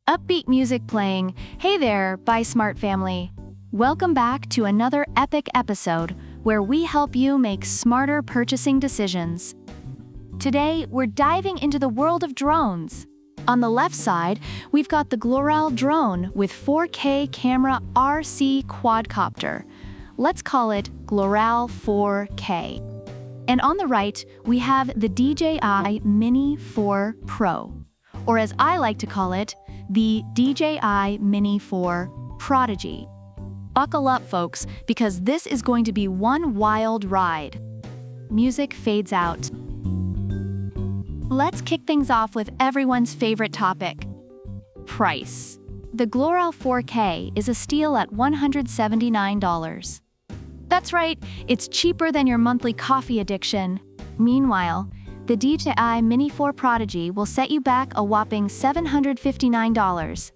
Upbeat music playing. Hey there, Buy Smart family. Welcome back to another epic episode where we help you make smarter purchasing decisions. Today, we're diving into the world of drones. On the left side, we've got the Gloral drone with 4K Camera RC Quadcopter. Let's call it Gloral 4K. And on the right, we have the DJI Mini 4 Pro, or as I like to call it, the DJI Mini 4 Prodigy. Buckle up, folks, because this is going to be one wild ride. Music fades out. Let's kick things off with everyone's favorite topic: price. The Gloral 4K is a steal at $179. That's right, it's cheaper than your monthly coffee addiction. Meanwhile, the DJI Mini 4 Prodigy will set you back a whopping $759.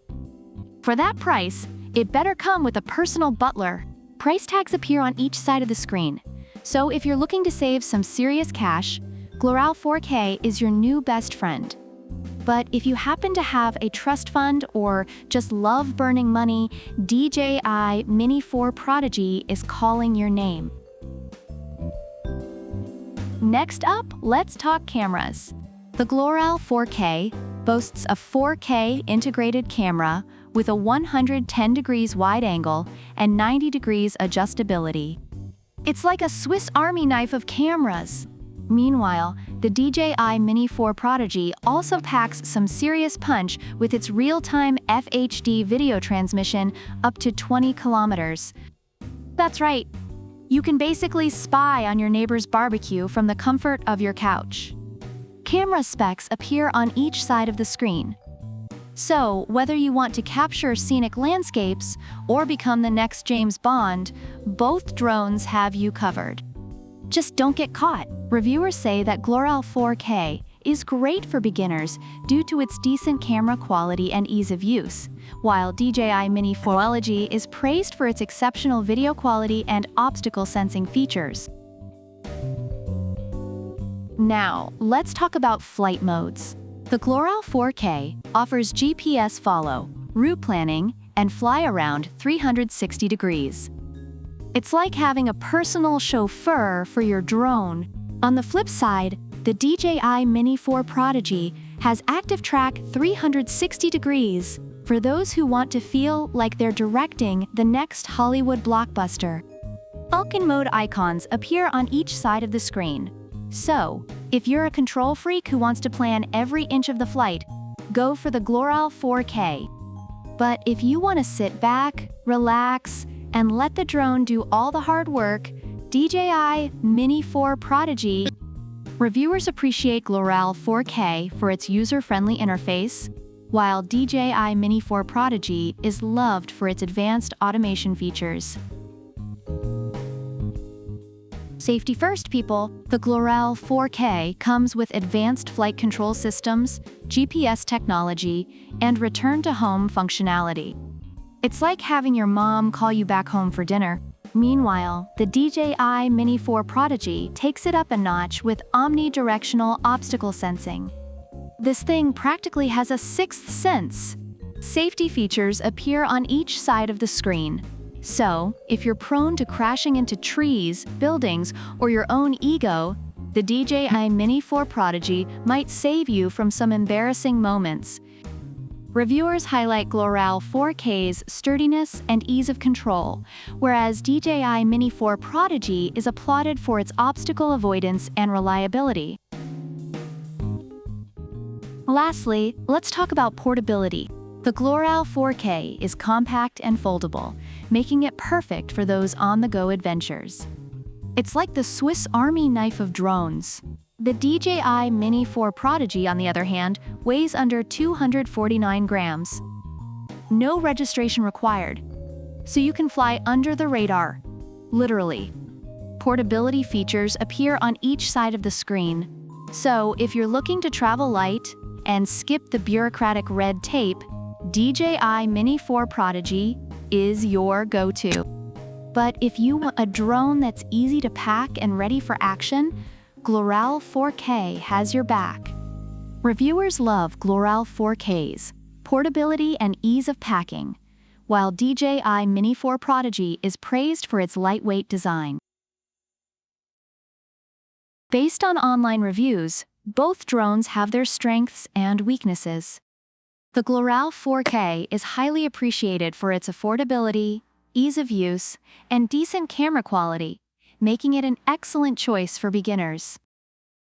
For that price, it better come with a personal butler. Price tags appear on each side of the screen, so if you're looking to save some serious cash, Gloral 4K is your new best friend. But if you happen to have a trust fund or just love burning money, DJI Mini 4 Prodigy is calling your name. Next up, let's talk cameras. The Gloral 4K boasts a 4K integrated camera with a 110 degrees wide angle and 90 degrees adjustability. It's like a Swiss Army knife of cameras. Meanwhile, the DJI Mini 4 Prodigy also packs some serious punch with its real-time FHD video transmission up to 20 kilometers. That's right. You can basically spy on your neighbor's barbecue from the comfort of your couch. Camera specs appear on each side of the screen. So, whether you want to capture scenic landscapes or become the next James Bond, both drones have you covered. Just don't get caught. Reviewers say that Gloral 4K is great for beginners due to its decent camera quality and ease of use, while DJI Mini 4 Prodigy is praised for its exceptional video quality and obstacle sensing features. Now, let's talk about flight modes. The Gloral 4K offers GPS follow, route planning, and fly around 360 degrees. It's like having a personal chauffeur for your drone. On the flip side, the DJI Mini 4 Prodigy has Active Track 360 degrees for those who want to feel like they're directing the next Hollywood blockbuster. Falcon mode icons appear on each side of the screen. So, if you're a control freak who wants to plan every inch of the flight, go for the Gloral 4K. But if you want to sit back, relax, and let the drone do all the hard work, DJI Mini 4 Prodigy. Reviewers appreciate Gloral 4K for its user-friendly interface, while DJI Mini 4 Prodigy is loved for its advanced automation features. Safety first, people. The Gloral 4K comes with advanced flight control systems, GPS technology, and return-to-home functionality. It's like having your mom call you back home for dinner. Meanwhile, the DJI Mini 4 Prodigy takes it up a notch with omnidirectional obstacle sensing. This thing practically has a sixth sense. Safety features appear on each side of the screen. So, if you're prone to crashing into trees, buildings, or your own ego, the DJI Mini 4 Prodigy might save you from some embarrassing moments. Reviewers highlight Gloral 4K's sturdiness and ease of control, whereas DJI Mini 4 Prodigy is applauded for its obstacle avoidance and reliability. Lastly, let's talk about portability. The Gloral 4K is compact and foldable, making it perfect for those on-the-go adventures. It's like the Swiss Army knife of drones. The DJI Mini 4 Prodigy, on the other hand, weighs under 249 grams. No registration required, so you can fly under the radar, literally. Portability features appear on each side of the screen, so if you're looking to travel light and skip the bureaucratic red tape, DJI Mini 4 Prodigy is your go-to. But if you want a drone that's easy to pack and ready for action, Gloral 4K has your back. Reviewers love Gloral 4K's portability and ease of packing, while DJI Mini 4 Prodigy is praised for its lightweight design. Based on online reviews, both drones have their strengths and weaknesses. The Gloral 4K is highly appreciated for its affordability, ease of use, and decent camera quality, making it an excellent choice for beginners.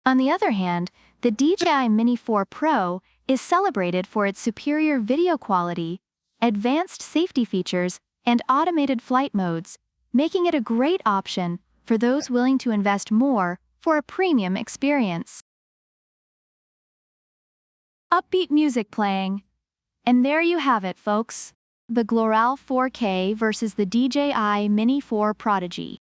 On the other hand, the DJI Mini 4 Pro is celebrated for its superior video quality, advanced safety features, and automated flight modes, making it a great option for those willing to invest more for a premium experience. Upbeat music playing. And there you have it, folks. The Gloral 4K versus the DJI Mini 4 Prodigy.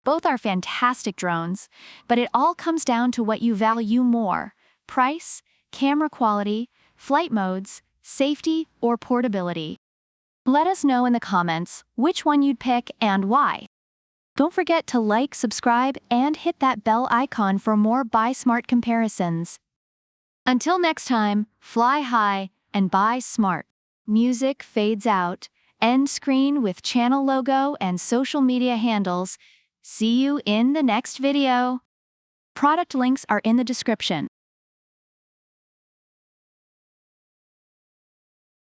Both are fantastic drones, but it all comes down to what you value more: price, camera quality, flight modes, safety, or portability. Let us know in the comments which one you'd pick and why. Don't forget to like, subscribe, and hit that bell icon for more Buy Smart comparisons. Until next time, fly high and buy smart. Music fades out. End screen with channel logo and social media handles. See you in the next video. Product links are in the description.